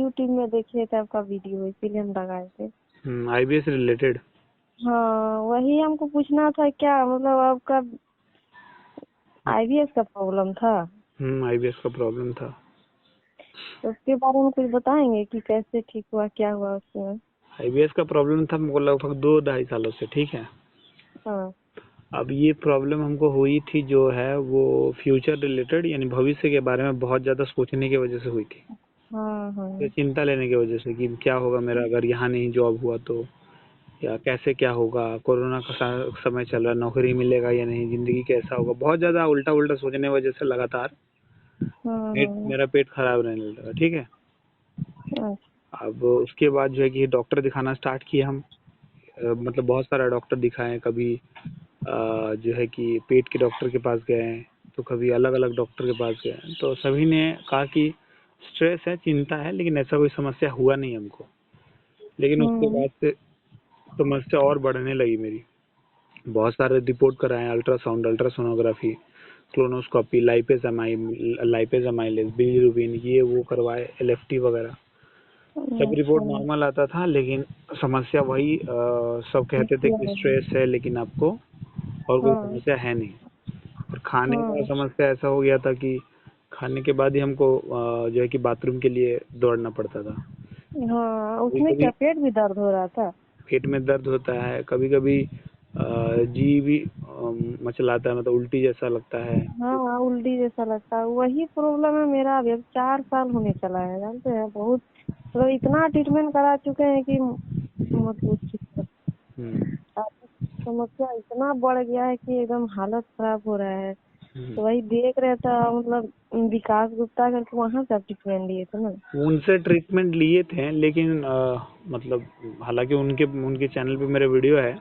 YouTube में देखे थे आपका वीडियो, इसीलिए हम लगाए थे। IBS related? हाँ, वही हमको पूछना था, क्या मतलब आपका आईबीएस का प्रॉब्लम था? आईबीएस का प्रॉब्लम था। तो उसके बारे में कुछ बताएंगे कि कैसे ठीक हुआ, क्या हुआ उसमें? आईबीएस का प्रॉब्लम था हमको लगभग 2-2.5 सालों से, ठीक है। हाँ। अब ये प्रॉब्लम हमको हुई थी जो है वो फ्यूचर रिलेटेड, यानी भविष्य के बारे में बहुत ज़्यादा सोचने की वजह से हुई थी। हाँ। तो हाँ। चिंता लेने की वजह से कि क्या होगा मेरा अगर यहाँ नहीं जॉब हुआ तो, या कैसे क्या होगा, कोरोना का समय चल रहा है, नौकरी मिलेगा या नहीं, ज़िंदगी कैसा होगा, बहुत ज़्यादा उल्टा उल्टा सोचने की वजह से लगातार हाँ। मेरा पेट खराब रहने लगा, ठीक है। हाँ। अब उसके बाद जो है कि डॉक्टर दिखाना स्टार्ट किए हम। मतलब बहुत सारा डॉक्टर दिखाए, कभी जो है कि पेट के डॉक्टर के पास गए, तो कभी अलग अलग डॉक्टर के पास गए, तो सभी ने कहा कि स्ट्रेस है, चिंता है, लेकिन ऐसा कोई समस्या हुआ नहीं हमको। लेकिन उसके बाद से समस्या और बढ़ने लगी मेरी। बहुत सारे रिपोर्ट कराए, ultrasound, ultrasonography, colonoscopy, lipase amylase, bilirubin, ये वो करवाए, एलएफटी वगैरह। सब रिपोर्ट अच्छा। नॉर्मल आता था, लेकिन समस्या वही, सब कहते थे कि स्ट्रेस है, लेकिन आपको और कोई हाँ। समस्या है नहीं। और खाने का हाँ। समस्या ऐसा हो गया था कि खाने के बाद ही हमको जो है कि बाथरूम के लिए दौड़ना पड़ता था। हाँ, कभी उसमें कभी क्या पेट भी दर्द हो रहा था? पेट में दर्द होता है, कभी कभी जी भी मचलाता है, मतलब उल्टी जैसा लगता है। हाँ, उल्टी जैसा लगता है, वही प्रॉब्लम है मेरा भी। अब 4 साल होने चला है, जानते हैं, बहुत मतलब इतना ट्रीटमेंट करा चुके हैं कि मत पूछिए। हम्म, अब समस्या इतना बढ़ गया है कि एकदम हालत खराब हो रहा है। हम्म। तो वही देख रहे थे, मतलब विकास गुप्ता करके, वहां से आप ट्रीटमेंट लिए थे ना? उनसे ट्रीटमेंट लिए थे, लेकिन मतलब हालांकि उनके उनके चैनल पे मेरे वीडियो है,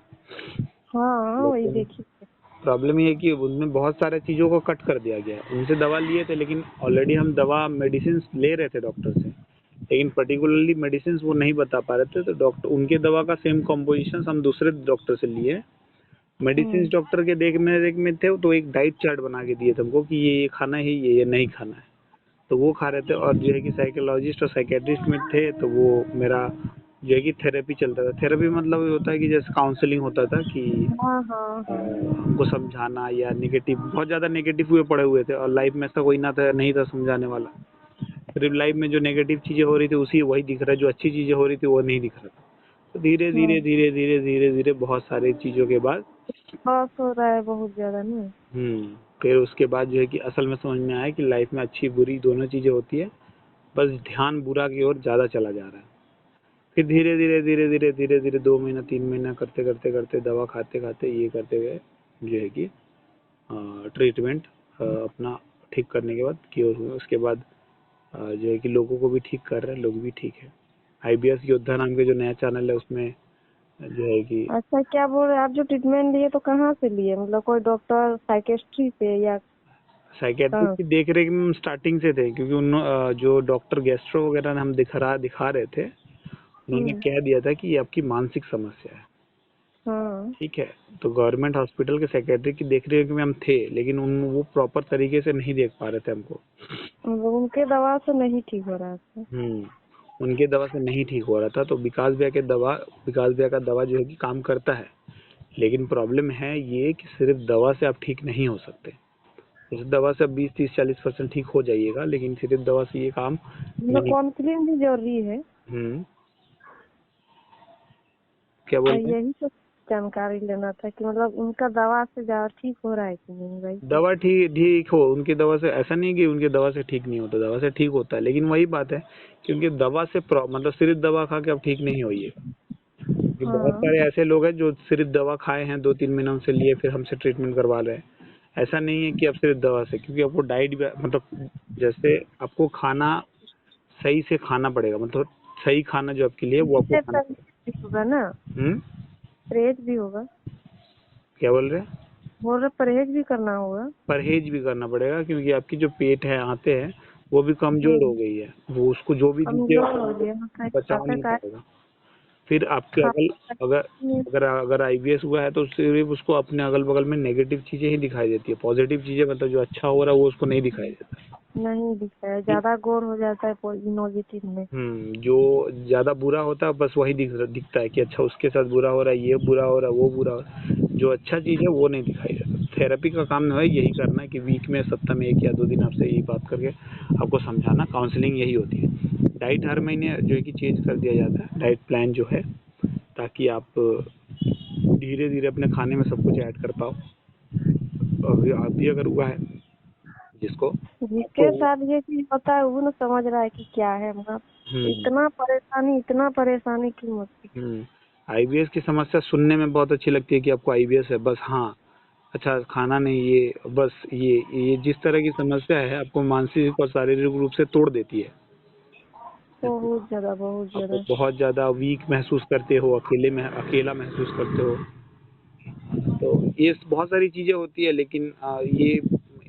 हाँ, वही लेकिन देखी थी। प्रॉब्लम ये है कि उनमें बहुत सारे चीज़ों को कट कर दिया गया है। उनसे दवा लिए थे, लेकिन ऑलरेडी हम दवा मेडिसिन ले रहे थे डॉक्टर से, लेकिन पर्टिकुलरली मेडिसिन वो नहीं बता पा रहे थे, तो डॉक्टर उनके दवा का सेम कॉम्पोजिशन हम दूसरे डॉक्टर से लिए। मेडिसिन हम्म। डॉक्टर के देख में थे, तो एक डाइट चार्ट बना के दिए थे हमको कि ये खाना है, ये नहीं खाना है, तो वो खा रहे थे। और जो है कि साइकोलॉजिस्ट और साइकेट्रिस्ट में थे, तो वो मेरा जो है कि थेरेपी चलता था। थेरेपी मतलब ये होता है कि जैसे काउंसलिंग होता था कि हाँ। हाँ। हाँ। हमको समझाना, या नेगेटिव, बहुत ज़्यादा नेगेटिव हुए पड़े हुए थे, और लाइफ में ऐसा कोई ना था, नहीं था समझाने वाला। सिर्फ लाइफ में जो नेगेटिव चीज़ें हो रही थी उसी वही दिख रहा है, जो अच्छी चीज़ें हो रही थी वो नहीं दिख रहा था। तो धीरे धीरे हाँ, धीरे धीरे धीरे धीरे बहुत सारी चीज़ों के बाद बस हो रहा है बहुत ज्यादा ना। फिर उसके बाद जो है कि असल में समझ में आया कि लाइफ में अच्छी बुरी दोनों चीज़ें होती है, बस ध्यान बुरा की ओर ज़्यादा चला जा रहा है। फिर धीरे धीरे धीरे धीरे धीरे धीरे 2 महीना 3 महीना करते करते करते दवा खाते खाते ये करते हुए जो है कि ट्रीटमेंट अपना ठीक करने के बाद क्योर हुए। उसके बाद जो है कि लोगों को भी ठीक कर रहे हैं, लोग भी ठीक है। आईबीएस योद्धा नाम के जो नया चैनल है उसमें जो है कि अच्छा, क्या बोल रहे हैं आप? जो ट्रीटमेंट लिए तो कहाँ से लिए, मतलब कोई डॉक्टर साइकेट्री से या साइकेट्रिक कहाँ? की देख रेख में हम स्टार्टिंग से थे, क्योंकि उन जो डॉक्टर गैस्ट्रो वगैरह हम दिखा रहे थे, उन्होंने हम्म। कह दिया था कि ये आपकी मानसिक समस्या है। हाँ, ठीक है, तो गवर्नमेंट हॉस्पिटल के सेक्रेटरी की देख-रेख में हम थे, लेकिन उन वो प्रॉपर तरीके से नहीं देख पा रहे थे हमको। मतलब उनके दवा से नहीं ठीक हो रहा था? उनके दवा से नहीं ठीक हो रहा था, तो विकास भैया का दवा जो है कि काम करता है, लेकिन प्रॉब्लम है ये कि सिर्फ दवा से आप ठीक नहीं हो सकते। इस दवा से आप 20-30-40% ठीक हो जाइएगा, लेकिन सिर्फ दवा से ये काम मतलब नहीं। काउंसलिंग भी जरूरी है? हम्म क्या बोल रहे हैं? यही सब जानकारी लेना था कि मतलब उनका दवा से ज्यादा ठीक हो रहा है कि नहीं, भाई तो। दवा ठीक ठीक हो, उनकी दवा से ऐसा नहीं कि उनकी दवा से ठीक नहीं होता, दवा से ठीक होता है, लेकिन वही बात है कि उनकी दवा से मतलब सिर्फ दवा खा के आप ठीक नहीं होइए। कि बहुत हाँ। सारे ऐसे लोग हैं जो सिर्फ दवा खाए हैं, 2-3 महीना उनसे लिए, फिर हमसे ट्रीटमेंट करवा रहे हैं। ऐसा नहीं है कि आप सिर्फ दवा से, क्योंकि आपको डाइट भी मतलब जैसे आपको खाना सही से खाना पड़ेगा, मतलब सही खाना जो आपके लिए वो आपको इससे खाना परहेज भी होगा ना? पड़ेगा। परहेज भी होगा? क्या बोल रहे हैं? बोल रहे परहेज भी करना होगा? परहेज भी करना पड़ेगा, क्योंकि आपकी जो पेट है, आते हैं, वो भी कमजोर हो हम्म। गई है, वो उसको जो भी दीजिए कमजोर हो गया, मतलब पचा खाते नहीं का पाएगा। फिर आपके खा अगर अगर अगर आईबीएस हुआ है तो सिर्फ उसको अपने अगल बगल में नेगेटिव चीजें ही दिखाई देती है, पॉजिटिव चीजें मतलब जो अच्छा हो रहा है वो उसको नहीं दिखाई देता। नहीं दिखता है, ज्यादा गोर हो जाता है पॉजिटिव में। जो ज्यादा बुरा होता है बस वही दिखता है कि अच्छा उसके साथ बुरा हो रहा है, ये बुरा हो रहा है, वो बुरा हो रहा है। जो अच्छा चीज है वो नहीं दिखाई देता। थेरेपी का काम है यही करना है कि वीक में, सप्ताह में 1 या 2 दिन आपसे यही बात करके आपको समझाना। काउंसलिंग यही होती है। डाइट हर महीने जो है कि चेंज कर दिया जाता है, डाइट प्लान जो है, ताकि आप धीरे धीरे अपने खाने में सब कुछ ऐड कर पाओ। अभी आप भी अगर हुआ है जिसको, जिसके आपको साथ ये चीज होता है वो ना समझ रहा है कि क्या है, मतलब इतना परेशानी की मत पूछो। आईबीएस की समस्या सुनने में बहुत अच्छी लगती है कि आपको आईबीएस है, बस हाँ, अच्छा खाना नहीं, ये बस ये जिस तरह की समस्या है आपको मानसिक और शारीरिक रूप से तोड़ देती है। बहुत ज्यादा आपको बहुत ज्यादा वीक महसूस करते हो, अकेला महसूस करते हो। तो ये बहुत सारी चीजें होती है, लेकिन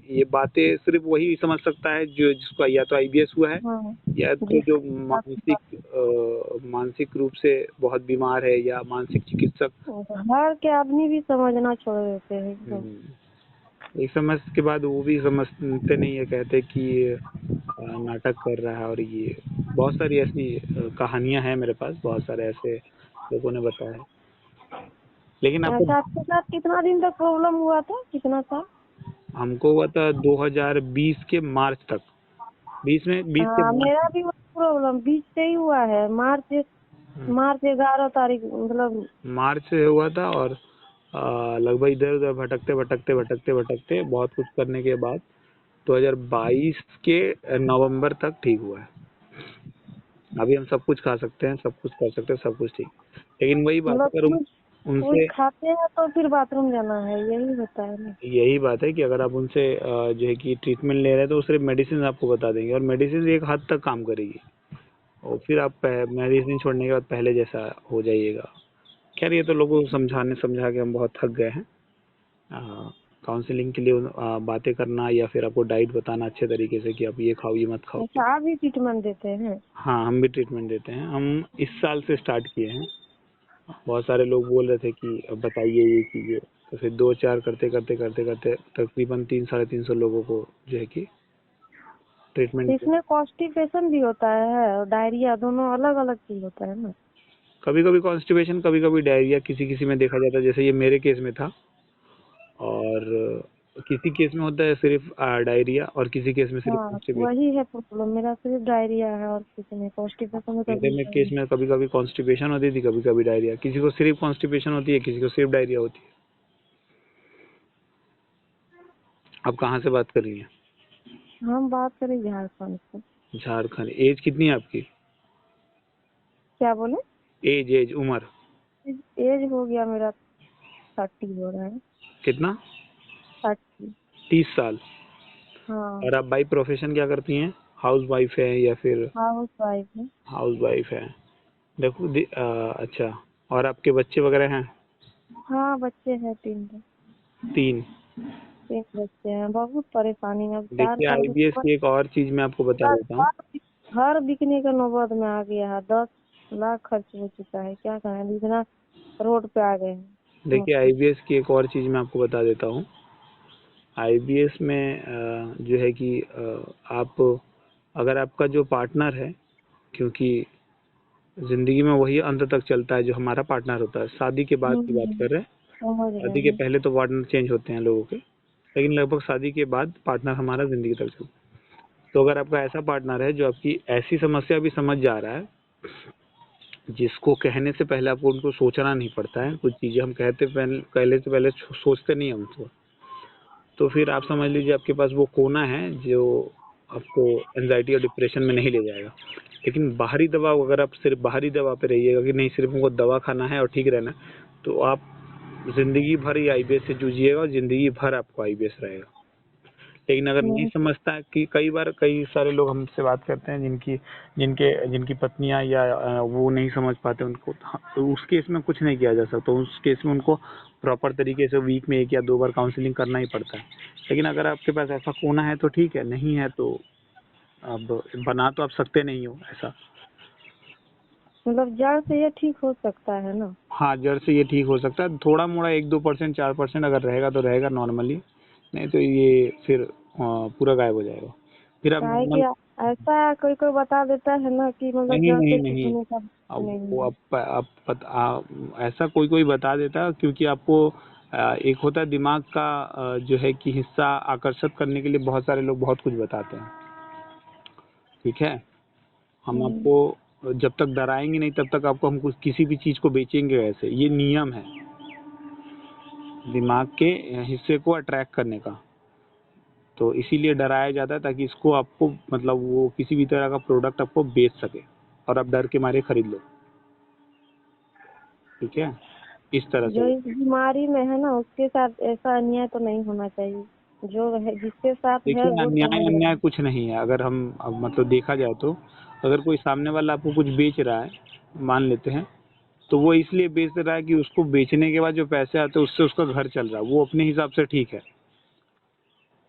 ये बातें सिर्फ वही समझ सकता है जो जिसको या तो आईबीएस हुआ है, हाँ, या तो जो जिसके साथ मानसिक रूप से बहुत बीमार है, या मानसिक चिकित्सक। बाहर के आदमी भी समझना छोड़ देते हैं एकदम। एक समझ के बाद वो भी समझते नहीं है, कहते कि ये नाटक कर रहा है। और ये बहुत सारी ऐसी कहानियां हैं मेरे पास, बहुत सारे ऐसे लोगों ने बताया है। लेकिन आपको, अच्छा, आपके साथ कितना दिन तक प्रॉब्लम हुआ था, कितना साल? हमको हुआ था 2020 के मार्च तक। 20 के हाँ, मेरा भी प्रॉब्लम बीच से ही हुआ है, मार्च 11 तारीख, मतलब मार्च से हुआ था। और लगभग इधर उधर भटकते बहुत कुछ करने के बाद 2022 के नवंबर तक ठीक हुआ है। अभी हम सब कुछ खा सकते हैं, सब कुछ कर सकते हैं, सब कुछ ठीक। लेकिन वही बात है, अगर कुछ उनसे, खाते हैं तो फिर बाथरूम जाना है, यही होता है ना। यही बात है कि अगर आप उनसे जो है कि ट्रीटमेंट ले रहे हैं तो सिर्फ मेडिसिन आपको बता देंगे, और मेडिसिन एक हद तक काम करेगी, और फिर आप मेडिसिन छोड़ने के बाद पहले जैसा हो जाइएगा। खैर ये तो लोगों को समझा के हम बहुत थक गए हैं। काउंसलिंग के लिए बातें करना या फिर आपको डाइट बताना अच्छे तरीके से कि आप ये खाओ, ये मत खाओ। अच्छा, आप भी ट्रीटमेंट देते हैं? हाँ, हम भी ट्रीटमेंट देते हैं। हम इस साल से स्टार्ट किए हैं। बहुत सारे लोग बोल रहे थे कि अब बताइए ये कीजिए, तो फिर 2-4 करते तकरीबन 300-350 लोगों को जो है कि ट्रीटमेंट। इसमें कॉन्स्टिपेशन भी होता है और डायरिया, दोनों अलग अलग चीज होता है ना। कभी कभी कॉन्स्टिपेशन, कभी कभी डायरिया किसी किसी में देखा जाता है, जैसे ये मेरे केस में था। और किसी केस में होता है सिर्फ डायरिया, और किसी केस में सिर्फ हाँ, कॉन्स्टिपेशन। वही है प्रॉब्लम, मेरा सिर्फ डायरिया है और कुछ नहीं, कॉन्स्टिपेशन तो मेरे में बिल्कुल केस नहीं। में कभी कभी कॉन्स्टिपेशन होती थी, कभी कभी डायरिया। किसी को सिर्फ कॉन्स्टिपेशन होती है, किसी को सिर्फ डायरिया होती है। आप कहाँ से बात कर रही हैं? हम बात करें झारखंड से। झारखंड। एज कितनी है आपकी? क्या बोले? एज उम्र एज हो गया मेरा, 30 हो रहा है। कितना? 30। 30 साल। हाँ, और आप बाई प्रोफेशन क्या करती हैं? हाउस वाइफ है या फिर? हाउस वाइफ है। हाउस वाइफ है। देखो अच्छा, और आपके बच्चे वगैरह हैं? हाँ, बच्चे हैं 3 तो। 3। 3 बच्चे हैं, बहुत परेशानी है, अब 4 देखिए, साल के आईबीएस बाद की एक और चीज मैं आपको बता देता हूँ। घर बिकने का नौबत में आ गया है, 10 लाख खर्च हो चुका है, क्या करें, इतना रोड पे आ गए हैं। देखिए, आईबीएस की एक और चीज मैं आपको बता देता हूँ। आईबीएस में जो है कि आप, अगर आपका जो पार्टनर है, क्योंकि जिंदगी में वही अंत तक चलता है जो हमारा पार्टनर होता है। शादी के बाद की बात कर रहे हैं। समझ रहे शादी के हैं। पहले तो पार्टनर चेंज होते हैं लोगों के, लेकिन लगभग शादी के बाद पार्टनर हमारा जिंदगी तक चलता है। तो अगर आपका ऐसा पार्टनर है जो आपकी ऐसी समस्या भी समझ जा रहा है, जिसको कहने से पहले आपको उनको सोचना नहीं पड़ता है, कुछ चीजें हम कहने से पहले सोचते नहीं हैं उनको, तो फिर आप समझ लीजिए आपके पास वो कोना है जो आपको एंजाइटी और डिप्रेशन में नहीं ले जाएगा। लेकिन बाहरी दवा, अगर आप सिर्फ बाहरी दवा पे रहिएगा कि नहीं सिर्फ उनको दवा खाना है और ठीक रहना है, तो आप जिंदगी भर ही आईबीएस से जूझिएगा और जिंदगी भर आपको आईबीएस रहेगा। लेकिन अगर नहीं नहीं, समझता है कि कई बार कई सारे लोग हमसे बात करते हैं जिनकी जिनके जिनकी पत्नियां या वो नहीं समझ पाते उनको, तो उस केस में कुछ नहीं किया जा सकता। उस केस में उनको प्रॉपर तरीके से वीक में 1 या 2 बार काउंसलिंग करना ही पड़ता है। लेकिन अगर आपके पास ऐसा कोना है तो ठीक है, नहीं है तो अब बना तो आप सकते नहीं हो ऐसा। मतलब जड़ से ये ठीक हो सकता है ना? हाँ, जड़ से ये ठीक हो सकता है। थोड़ा मोड़ा 1-2%, 4% अगर रहेगा तो रहेगा नॉर्मली, नहीं तो ये फिर पूरा गायब हो जाएगा। फिर आप काहे कि ऐसा कोई कोई बता देता है ना कि मतलब नहीं जड़ नहीं से ठीक नहीं, होने का अब नहीं वो है। ऐसा कोई कोई बता देता है, क्योंकि आपको एक होता है दिमाग का जो है कि हिस्सा आकर्षित करने के लिए बहुत सारे लोग बहुत कुछ बताते हैं। ठीक है, हम हम्म, आपको जब तक डराएंगे नहीं तब तक आपको हम कुछ किसी भी चीज को बेचेंगे कैसे, ये नियम है दिमाग के हिस्से को अट्रैक्ट करने का। तो इसीलिए डराया जाता है ताकि इसको आपको मतलब वो किसी भी तरह का प्रोडक्ट आपको बेच सके और आप डर के मारे खरीद लो। ठीक है, इस तरह से जो इस बीमारी में है ना उसके साथ ऐसा अन्याय तो नहीं होना चाहिए। जो है जिसके साथ है देखिए, वो समझ अन्याय रहा अन्याय है। कुछ नहीं है। अगर हम अब मतलब देखा जाए तो अगर कोई सामने वाला आपको कुछ बेच रहा है, मान लेते हैं, तो वो इसलिए बेच रहा है कि उसको बेचने के बाद जो पैसे आते हैं उससे उसका घर चल रहा है, वो अपने हिसाब से ठीक है।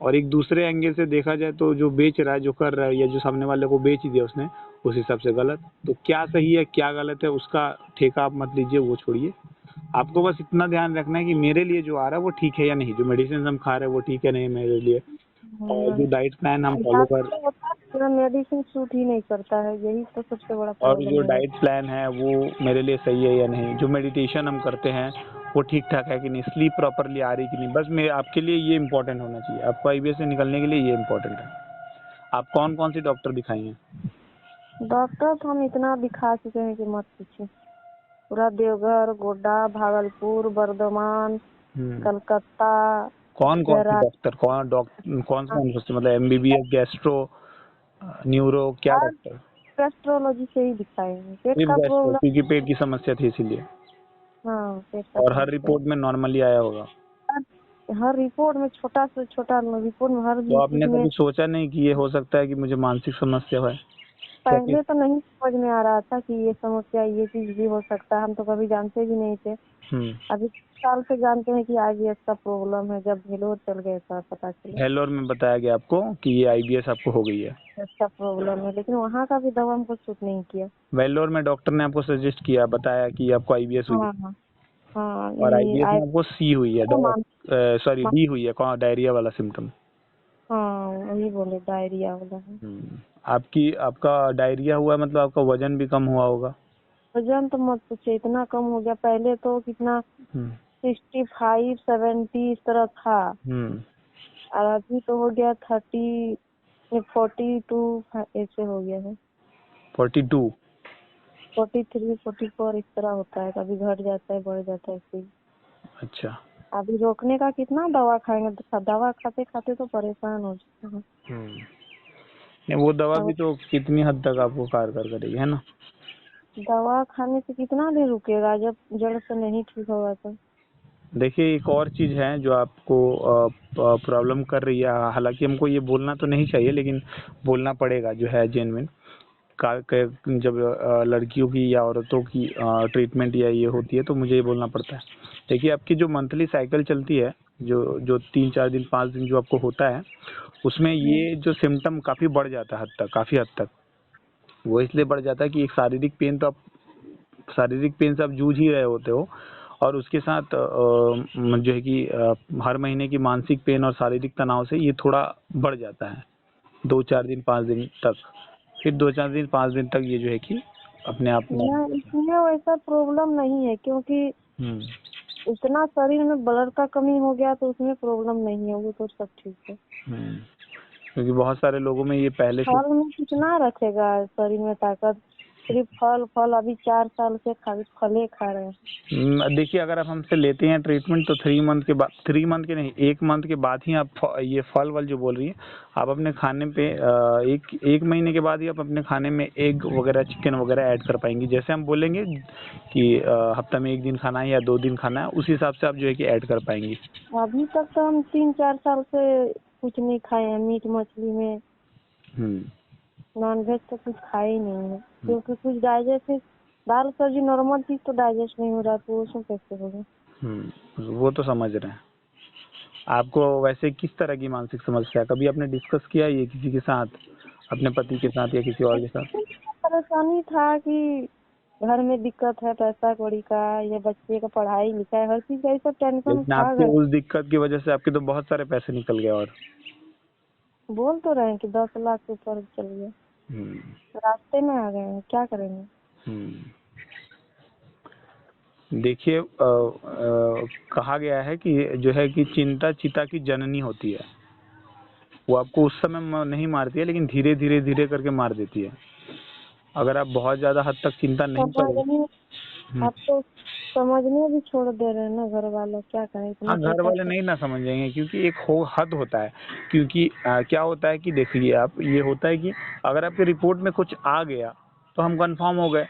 और एक दूसरे एंगल से देखा जाए तो जो बेच रहा है, जो कर रहा है, या जो सामने वाले को बेच दिया उसने, उस हिसाब से गलत। तो क्या सही है क्या गलत है उसका ठेका आप मत लीजिए, वो छोड़िए। आपको बस इतना ध्यान रखना है कि मेरे लिए जो आ रहा है वो ठीक है या नहीं, जो मेडिसिन हम खा रहे हैं वो ठीक है नहीं मेरे लिए, और जो डाइट प्लान हम फॉलो ज्यादा कर, तो होता है मेरा मेडिसिन सूट ही नहीं करता है, यही तो सबसे बड़ा और प्रॉब्लम जो मेरा। डाइट प्लान है वो मेरे लिए सही है या नहीं, जो मेडिटेशन हम करते हैं वो ठीक ठाक है कि नहीं, स्लीप प्रॉपरली आ रही कि नहीं, बस मैं आपके लिए ये इम्पोर्टेंट होना चाहिए। आपको आईबीएस से निकलने के लिए ये इम्पोर्टेंट है। आप कौन कौन सी डॉक्टर दिखाई हैं? डॉक्टर तो हम इतना दिखा चुके हैं कि मत पूछिए। पूरा देवघर, गोड्डा, भागलपुर, बर्धमान, हम्म, कलकत्ता, कौन कौन सी जयराज, डॉक्टर, कौन से मतलब एमबीबीएस, गैस्ट्रो, न्यूरो, क्या हर डॉक्टर? गैस्ट्रोलॉजी से ही दिखाए हैं। पेट सिर्फ का गैस्ट्रो, प्रॉब्लम। क्योंकि पेट की समस्या थी इसीलिए। हाँ, पेट का और हर समस्या है। रिपोर्ट में नॉर्मली आया होगा। हर रिपोर्ट में छोटा से छोटा रिपोर्ट में हर तो चीज आपने में। कभी सोचा नहीं कि ये हो सकता है कि मुझे मानसिक समस्या है? क्या पहले तो नहीं समझ में आ रहा था कि ये समस्या ये चीज भी हो सकता है, हम तो कभी जानते भी नहीं थे। हम्म, अभी साल से जानते हैं कि आईबीएस का प्रॉब्लम है, जब भेलोर चल गए था पता चला हेलोर में बताया गया आपको कि ये आईबीएस आपको हो गई है? अच्छा प्रॉब्लम है, लेकिन वहाँ का भी दवा हमको सूट नहीं किया। वेल्लोर में डॉक्टर ने आपको सजेस्ट किया, बताया कि आपको आईबीएस हुई है, हाँ हाँ हाँ, और ये आईबीएस आई में आपको सी हुई है, तो मान, सॉरी मान, डी हुई है, कौन डायरिया वाला सिम्टम। हाँ वही बोले डायरिया वाला है। आपकी आपका डायरिया हुआ है, मतलब आपका वजन भी कम हुआ होगा। वजन तो मत पूछे, इतना कम हो गया। पहले तो कितना हम्म 65 70 इस तरह था, हम्म और अभी तो हो गया 42 ऐसे हो गया है। 42? 43 44 इस तरह होता है, कभी घट जाता है बढ़ जाता है ऐसे ही। अच्छा। अभी रोकने का कितना दवा खाएंगे, दवा खाते खाते तो परेशान हो जाते हैं। नहीं, वो दवा अब भी तो कितनी हद तक आपको कारगर करेगी, है ना? दवा खाने से कितना देर रुकेगा जब जड़ से नहीं ठीक होगा तो। देखिए, एक और चीज़ है जो आपको प्रॉब्लम कर रही है, हालांकि हमको ये बोलना तो नहीं चाहिए लेकिन बोलना पड़ेगा, जो है जेन्युइन जब लड़कियों की या औरतों की ट्रीटमेंट या ये होती है तो मुझे ये बोलना पड़ता है। देखिए, आपकी जो मंथली साइकिल चलती है, जो जो 3 4 दिन 5 दिन जो आपको होता है, उसमें ये जो सिम्टम काफ़ी बढ़ जाता है, हद तक, काफ़ी हद तक। वो इसलिए बढ़ जाता है कि एक शारीरिक पेन से आप जूझ ही रहे होते हो, और उसके साथ जो है कि हर महीने की मानसिक पेन और शारीरिक तनाव से ये थोड़ा बढ़ जाता है 2 4 दिन 5 दिन तक। फिर 2 4 दिन 5 दिन तक ये जो है कि अपने आप ना, इसमें वैसा प्रॉब्लम नहीं है, क्योंकि हम्म इतना शरीर में ब्लड का कमी हो गया तो उसमें प्रॉब्लम नहीं है, वो तो सब ठीक है। हम्म, क्योंकि बहुत सारे लोगों में ये पहले से। फल में कितना रखेगा शरीर में ताकत, सिर्फ फल फल। अभी 4 साल से खाली फले खा रहे हैं। देखिए, अगर आप हमसे लेते हैं ट्रीटमेंट तो 3 मंथ के बाद, 3 मंथ के नहीं, 1 मंथ के बाद ही आप ये फल वल जो बोल रही है आप अपने खाने पे एक महीने के बाद ही आप अपने खाने में एग वगैरह, चिकन वगैरह ऐड कर पाएंगी। जैसे हम बोलेंगे कि हफ्ता में 1 दिन खाना है या 2 दिन खाना है, उस हिसाब से आप जो है कि ऐड कर पाएंगी। अभी तक तो हम 3 4 साल से कुछ नहीं खाए हैं, मीट मछली में हम्म नॉनवेज तो कुछ खाए ही नहीं है, क्योंकि कुछ डाइजेस्ट, दाल सब्जी नॉर्मल चीज तो डाइजेस्ट नहीं हो रहा, तो उसमें कैसे होगा। वो तो समझ रहे हैं। आपको वैसे किस तरह की मानसिक समस्या है? कभी आपने डिस्कस किया ये किसी के साथ, अपने पति के साथ या किसी और के साथ? परेशानी था कि घर में दिक्कत है, पैसा कौड़ी का, या बच्चे का पढ़ाई लिखाई, हर चीज का ये सब टेंशन लेकिन था आपके घर। उस दिक्कत की वजह से आपके तो बहुत सारे पैसे निकल गए। और बोल तो रहे हैं कि 10 लाख से ऊपर चल गया, हम्म, रास्ते में आ गए हैं, क्या करेंगे। हम्म। देखिए, कहा गया है कि जो है कि चिंता चिता की जननी होती है। वो आपको उस समय नहीं मारती है, लेकिन धीरे धीरे धीरे करके मार देती है। अगर आप बहुत ज्यादा हद तक चिंता नहीं करोगे। समझने आप तो समझने भी छोड़ दे रहे हैं ना घर वाले, क्या करें इतना हाँ, घर पैसा वाले नहीं ना समझेंगे, क्योंकि एक हद होता है। क्योंकि क्या होता है कि देखिए आप, ये होता है कि अगर आपके रिपोर्ट में कुछ आ गया तो हम कंफर्म हो गए,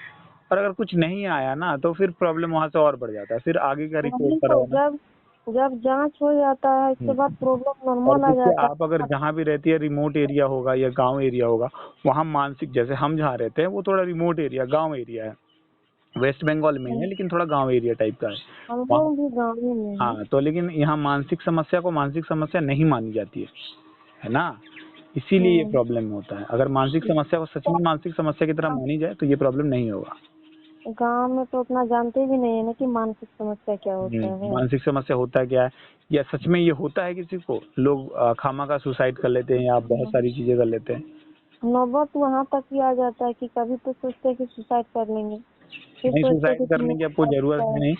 और अगर कुछ नहीं आया ना तो फिर प्रॉब्लम वहां से और बढ़ जाता है, फिर आगे का वही रिपोर्ट तो, करवाना। जब जब जांच हो जाता है इसके बाद प्रॉब्लम और नॉर्मल आ देखिए, जाता आप अगर है। जहाँ भी रहती है, रिमोट एरिया होगा या गांव एरिया होगा, वहाँ मानसिक, जैसे हम जहाँ रहते हैं वो थोड़ा रिमोट एरिया, गांव एरिया है, वेस्ट बंगाल में ही है, लेकिन थोड़ा गांव एरिया टाइप का है हम वहाँ। लोग भी गाँव ही में हैं। हाँ, तो लेकिन यहाँ मानसिक समस्या को मानसिक समस्या नहीं मानी जाती है ना। इसीलिए ये प्रॉब्लम होता है। अगर मानसिक समस्या को सच में मानसिक समस्या की तरह मानी जाए तो ये प्रॉब्लम नहीं होगा। गांव में तो उतना जानते भी नहीं है ना कि मानसिक समस्या क्या होता है। मानसिक समस्या होता है क्या है, या सच में ये होता है किसी को, लोग खामा का सुसाइड कर लेते हैं या बहुत सारी चीजें कर लेते हैं। नौबत वहाँ तक ही आ जाता है कि कभी तो सोचते हैं कि सुसाइड कर लेंगे, फिर नहीं, सोचते हैं सुसाइड कि करने की आपको जरूरत है नहीं।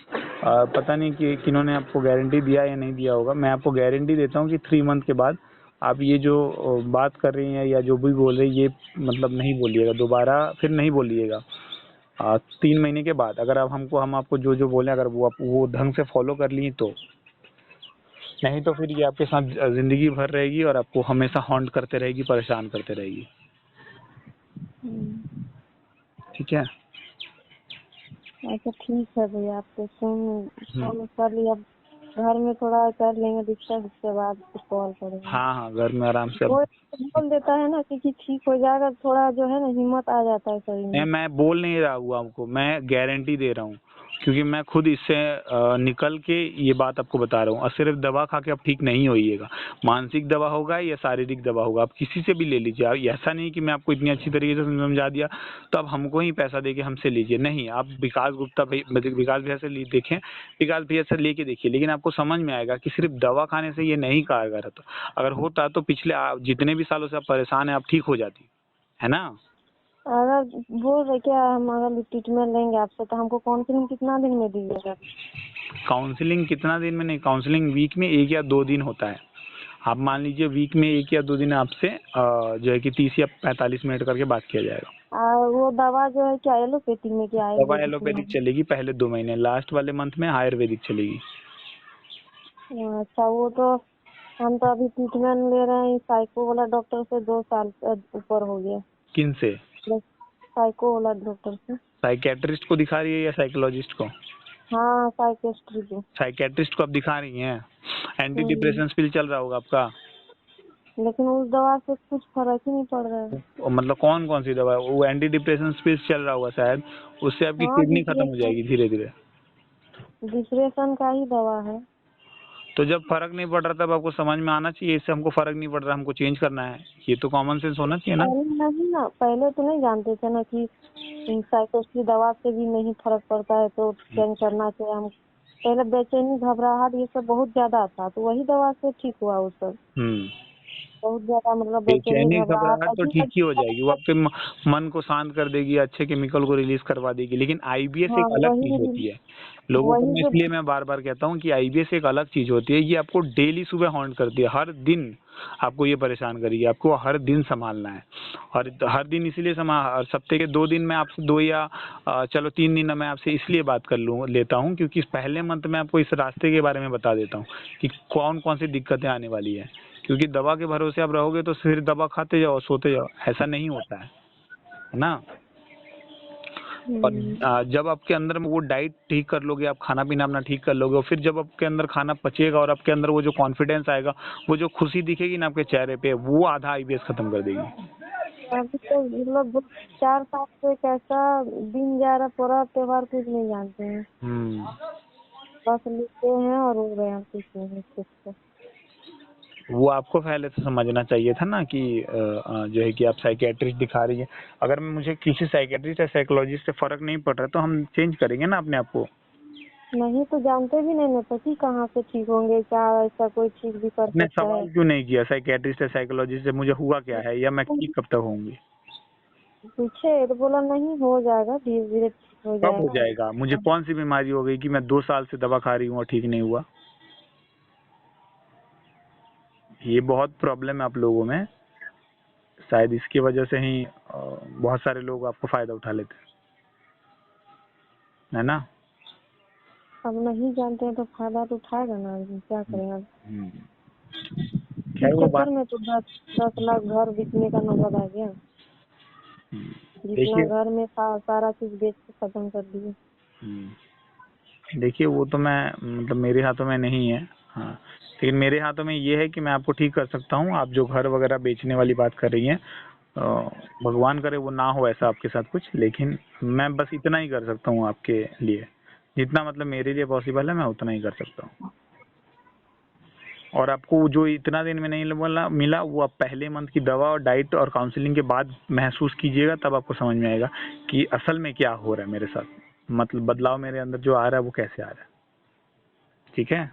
पता नहीं कि किन्होंने आपको गारंटी दिया या नहीं दिया होगा। मैं आपको गारंटी देता हूँ कि 3 मंथ के बाद आप ये जो बात कर रही हैं या जो भी बोल रही, ये मतलब नहीं बोलिएगा दोबारा, फिर नहीं बोलिएगा। 3 महीने के बाद अगर आप हम आपको जो जो बोले, अगर वो ढंग से फॉलो कर ली तो, नहीं तो फिर ये आपके साथ जिंदगी भर रहेगी और आपको हमेशा हॉन्ट करते रहेगी, परेशान करते रहेगी। ठीक है। अच्छा ठीक है भैया, आपको फोन कर लिया, घर में थोड़ा कर लेंगे डिस्कस, उसके बाद फिर कॉल करेंगे। हाँ हाँ, घर में आराम से। वो बोल देता है ना कि ठीक हो जाएगा, थोड़ा जो है ना हिम्मत आ जाता है शरीर में। मैं बोल नहीं रहा हूँ आपको, मैं गारंटी दे रहा हूँ, क्योंकि मैं खुद इससे निकल के ये बात आपको बता रहा हूँ। और सिर्फ दवा खा के आप ठीक नहीं होइएगा। मानसिक दवा होगा या शारीरिक दवा होगा, आप किसी से भी ले लीजिए। ऐसा नहीं कि मैं आपको इतनी अच्छी तरीके से समझा दिया तो आप हमको ही पैसा दे के हमसे लीजिए, नहीं। आप विकास गुप्ता विकास भैया से देखें, विकास भैया से लेके देखिए, लेकिन आपको समझ में आएगा कि सिर्फ दवा खाने से ये नहीं कारगर है। तो अगर होता तो पिछले जितने भी सालों से आप परेशान हैं, आप ठीक हो जाती, है ना। अगर बोल रहे क्या, हम अगर ट्रीटमेंट लेंगे आपसे तो हमको काउंसलिंग कितना दिन में दीजिएगा। काउंसलिंग कितना दिन में नहीं, काउंसलिंग वीक में 1 या 2 दिन होता है। आप मान लीजिए वीक में 1 या 2 दिन आपसे जो है कि 30 या 45 मिनट करके बात किया जाएगा। वो दवा जो है क्या एलोपैथिक में, क्या दवा आयुर्वेदिक में? एलोपैथिक चलेगी पहले 2 महीने, लास्ट वाले मंथ में आयुर्वेदिक चलेगी। अच्छा, वो तो हम तो अभी ट्रीटमेंट ले रहे हैं साइको वाला डॉक्टर से, 2 साल ऊपर हो गया। किन से? साइको वाला डॉक्टर से। साइकेट्रिस्ट को दिखा रही है या साइकोलॉजिस्ट को? हाँ, साइकेट्री को। साइकेट्रिस्ट को आप दिखा रही हैं। एंटी डिप्रेशन पिल चल रहा होगा आपका। लेकिन उस दवा से कुछ फर्क ही नहीं पड़ रहा है। मतलब कौन कौन सी दवा है? वो एंटी डिप्रेशन पिल चल रहा होगा शायद, उससे आपकी हाँ, किडनी खत्म हो जाएगी धीरे धीरे। डिप्रेशन का ही दवा है। तो जब फर्क नहीं पड़ रहा तब आपको समझ में आना चाहिए, इससे हमको फर्क नहीं पड़ रहा, हमको चेंज करना है। ये तो कॉमन सेंस होना चाहिए ना। नहीं ना, पहले तो नहीं जानते थे ना कि साइकोस दवा से भी नहीं फर्क पड़ता है तो चेंज करना चाहिए। हम पहले बेचैनी, घबराहट ये सब बहुत ज्यादा था, तो वही दवा से ठीक हुआ वो सब। बहुत ज्यादा मतलब बेचैनी, बेचैनी घबराहट घबराहट तो ठीक ही हो जाएगी, वो आपके मन को शांत कर देगी, अच्छे केमिकल को रिलीज करवा देगी। लेकिन आईबीएस हाँ, एक अलग चीज वही होती है। लोगों को मैं जो इसलिए मैं बार बार कहता हूँ कि आईबीएस एक अलग चीज होती है। ये आपको डेली सुबह हॉन्ट करती है, हर दिन आपको ये परेशान करेगी, आपको हर दिन संभालना है। और हर दिन इसलिए सप्ताह के 2 दिन में आपसे 2 या चलो 3 दिन मैं आपसे इसलिए बात कर लेता हूँ, क्योंकि पहले मंथ में आपको इस रास्ते के बारे में बता देता हूँ कि कौन कौन सी दिक्कतें आने वाली है। क्योंकि दवा के भरोसे आप रहोगे तो फिर दवा खाते जाओ, सोते जाओ, ऐसा नहीं होता है ना। और जब आपके अंदर में वो डाइट ठीक कर लोगे, आप खाना पीना अपना ठीक कर लोगे, और फिर जब आपके अंदर खाना पचेगा और आपके अंदर वो जो कॉन्फिडेंस आएगा, वो जो खुशी दिखेगी ना आपके चेहरे पे, वो आधा आईबीएस खत्म कर देगी। अभी तो मतलब 4 साल से कैसा दिन जा रहा, पूरा त्योहार कुछ नहीं जानते हैं, बस लिखते हैं और रो रहे हैं, कुछ नहीं कुछ। वो आपको पहले से समझना चाहिए था ना कि जो है कि आप साइकेट्रिस्ट दिखा रही है। अगर मुझे किसी साइकेट्रिस्ट या साइकोलॉजिस्ट से फर्क नहीं पड़ रहा तो हम चेंज करेंगे ना अपने आप को। नहीं तो जानते भी नहीं ना पति कहाँ से ठीक होंगे, क्या ऐसा कोई ठीक भी कर आपने सकता है। सवाल क्यों नहीं किया साइकेट्रिस्ट या साइकोलॉजिस्ट से, मुझे हुआ क्या है या मैं ठीक कब तक होंगी? पूछे तो बोला नहीं हो जाएगा, धीरे धीरे ठीक हो कब हो जाएगा। जाएगा? मुझे कौन सी बीमारी हो गई कि मैं 2 साल से दवा खा रही हूँ और ठीक नहीं हुआ? ये बहुत प्रॉब्लम है आप लोगों में, शायद इसकी वजह से ही बहुत सारे लोग आपको फायदा उठा लेते हैं, है ना? अब नहीं जानते हैं तो फायदा तो उठाएगा ना आदमी, क्या करेगा। हम्म। इस खैर वो चक्कर बात, में तो 10 लाख घर बिकने का नौबत आ गया। जितना देखिए, घर में था सारा चीज बेच के खत्म कर दिए। देखिए वो तो मैं मतलब मेरे हाथों में नहीं है, हाँ, लेकिन मेरे हाथों में ये है कि मैं आपको ठीक कर सकता हूँ। आप जो घर वगैरह बेचने वाली बात कर रही हैं, भगवान करे वो ना हो ऐसा आपके साथ कुछ, लेकिन मैं बस इतना ही कर सकता हूँ आपके लिए, जितना मतलब मेरे लिए पॉसिबल है मैं उतना ही कर सकता हूँ। और आपको जो इतना दिन में नहीं मिला वो आप पहले मंथ की दवा और डाइट और काउंसलिंग के बाद महसूस कीजिएगा, तब आपको समझ में आएगा कि असल में क्या हो रहा है मेरे साथ, मतलब बदलाव मेरे अंदर जो आ रहा है वो कैसे आ रहा है। ठीक है?